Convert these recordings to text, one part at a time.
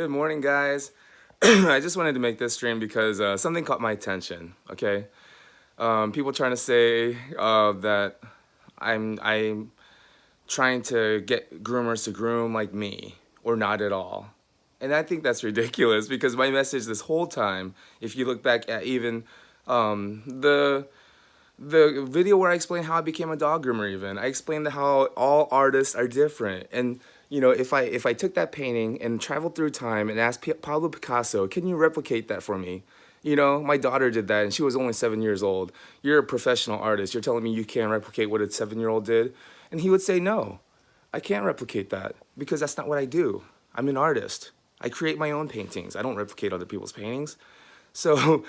Good morning, guys. I just wanted to make this stream because something caught my attention. Okay, people trying to say that I'm trying to get groomers to groom like me, or not at all, and I think that's ridiculous because my message this whole time, if you look back at even the video where I explained how I became a dog groomer, even I explained how all artists are different. And if I took that painting and traveled through time and asked Pablo Picasso, can you replicate that for me? My daughter did that and she was only 7 years old. You're a professional artist. You're telling me you can't replicate what a 7-year-old did? And he would say, no, I can't replicate that because that's not what I do. I'm an artist. I create my own paintings. I don't replicate other people's paintings. So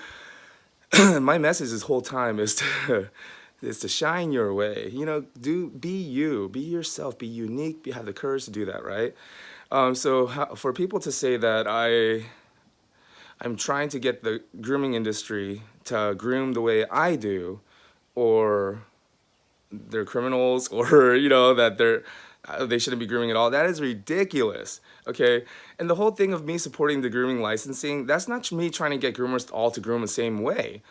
my message this whole time is to is to shine your way. Be you, be yourself, be unique, have the courage to do that, right? For people to say that I'm trying to get the grooming industry to groom the way I do, or they're criminals, or that they shouldn't be grooming at all. That is ridiculous. Okay, and the whole thing of me supporting the grooming licensing, that's not me trying to get groomers all to groom the same way.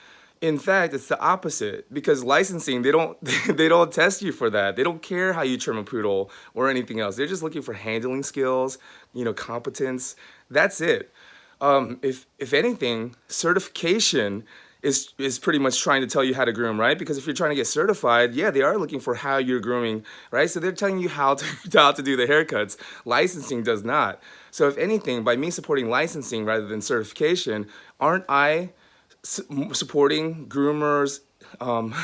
In fact, it's the opposite because licensing, they don't they don't test you for that. They don't care how you trim a poodle or anything else. They're just looking for handling skills, competence. That's it. If anything, certification is pretty much trying to tell you how to groom, right? Because if you're trying to get certified, yeah, they are looking for how you're grooming, right? So they're telling you how to how to do the haircuts. Licensing does not. So if anything, by me supporting licensing rather than certification, aren't I supporting groomers' um,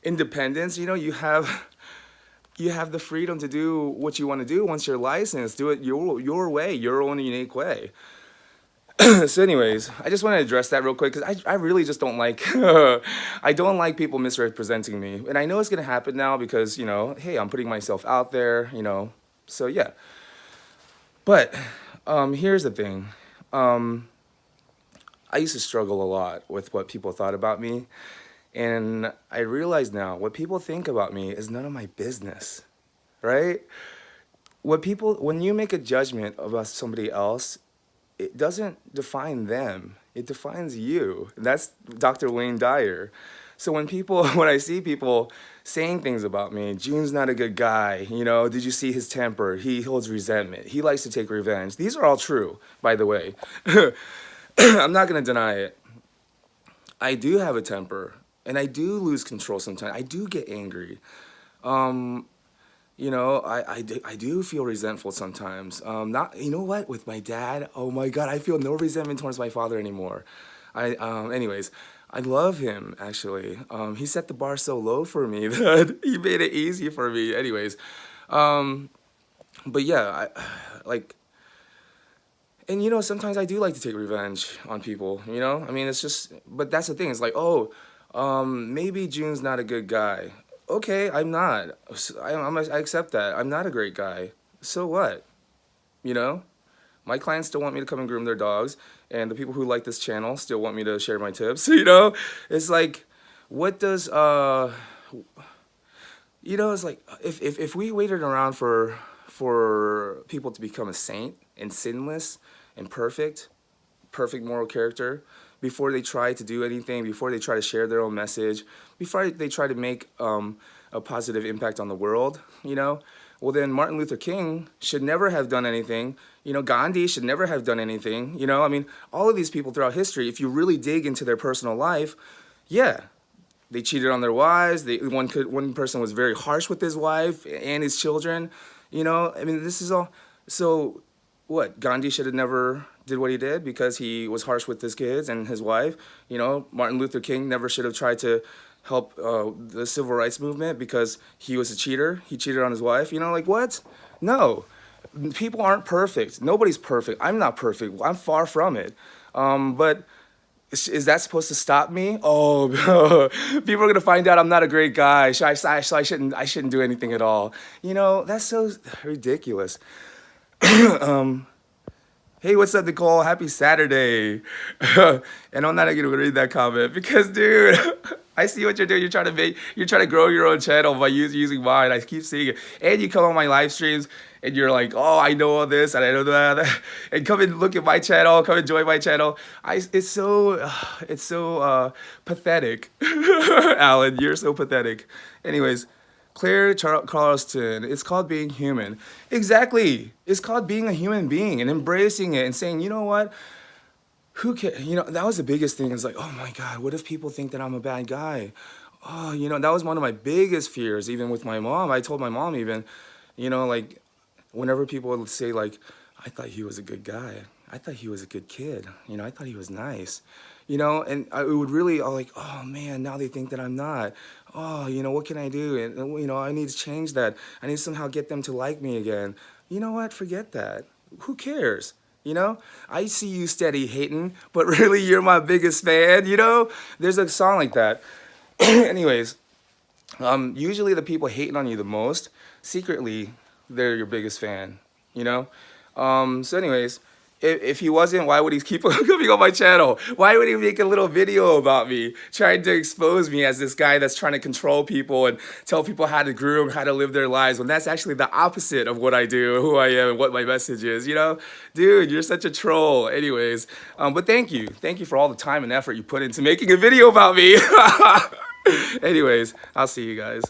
independence? You have the freedom to do what you want to do once you're licensed. Do it your way, your own unique way. So anyways, I just want to address that real quick because I really just don't like I don't like people misrepresenting me. And I know it's gonna happen now because, hey, I'm putting myself out there. So yeah. But here's the thing. I used to struggle a lot with what people thought about me. And I realize now what people think about me is none of my business, right? When you make a judgment about somebody else, it doesn't define them. It defines you. That's Dr. Wayne Dyer. So when I see people saying things about me, June's not a good guy, did you see his temper? He holds resentment. He likes to take revenge. These are all true, by the way. I'm not gonna deny it. I do have a temper, and I do lose control sometimes. I do get angry. Um, I do feel resentful sometimes. Not, you know what, with my dad, oh my God, I feel no resentment towards my father anymore. Anyways, I love him, actually. He set the bar so low for me that he made it easy for me. Anyways, um, but yeah, like, and sometimes I do like to take revenge on people, I mean, it's just, but that's the thing, it's like, oh, maybe June's not a good guy. Okay, I'm not. I accept that. I'm not a great guy. So what? You know? My clients still want me to come and groom their dogs, and the people who like this channel still want me to share my tips, It's like, what does, it's like, if we waited around for people to become a saint and sinless and perfect moral character, before they try to do anything, before they try to share their own message, before they try to make a positive impact on the world. Well, then Martin Luther King should never have done anything. Gandhi should never have done anything. I mean, all of these people throughout history, if you really dig into their personal life, yeah, they cheated on their wives. One person was very harsh with his wife and his children. I mean, this is all. So, what? Gandhi should have never did what he did because he was harsh with his kids and his wife. Martin Luther King never should have tried to help the civil rights movement because he was a cheater. He cheated on his wife. Like what? No, people aren't perfect. Nobody's perfect. I'm not perfect. I'm far from it. But is that supposed to stop me? Oh, people are gonna find out I'm not a great guy. So I shouldn't do anything at all. That's so ridiculous. um, Hey, what's up, Nicole? Happy Saturday. And I'm not gonna read that comment because, dude, I see what you're doing. You're trying to grow your own channel by using mine. I keep seeing it. And you come on my live streams and you're like, oh, I know all this and I know that, and come and look at my channel, come and join my channel. It's so pathetic. Alan, you're so pathetic. Anyways, Claire Carlston, it's called being human. Exactly. It's called being a human being and embracing it and saying, you know what? Who can, that was the biggest thing. It's like, oh my God, what if people think that I'm a bad guy? Oh, that was one of my biggest fears, even with my mom. I told my mom even, like, whenever people would say, like, I thought he was a good guy. I thought he was a good kid. I thought he was nice. And I it would really, like, oh man, now they think that I'm not. Oh, what can I do? And, I need to change that. I need to somehow get them to like me again. You know what? Forget that. Who cares? I see you steady hating, but really you're my biggest fan. There's a song like that. Anyways, usually the people hating on you the most, secretly, they're your biggest fan, you know? So anyways, if he wasn't, why would he keep coming on my channel? Why would he make a little video about me, trying to expose me as this guy that's trying to control people and tell people how to groom, how to live their lives, when that's actually the opposite of what I do, who I am, and what my message is, Dude, you're such a troll. Anyways, but thank you. Thank you for all the time and effort you put into making a video about me. Anyways, I'll see you guys.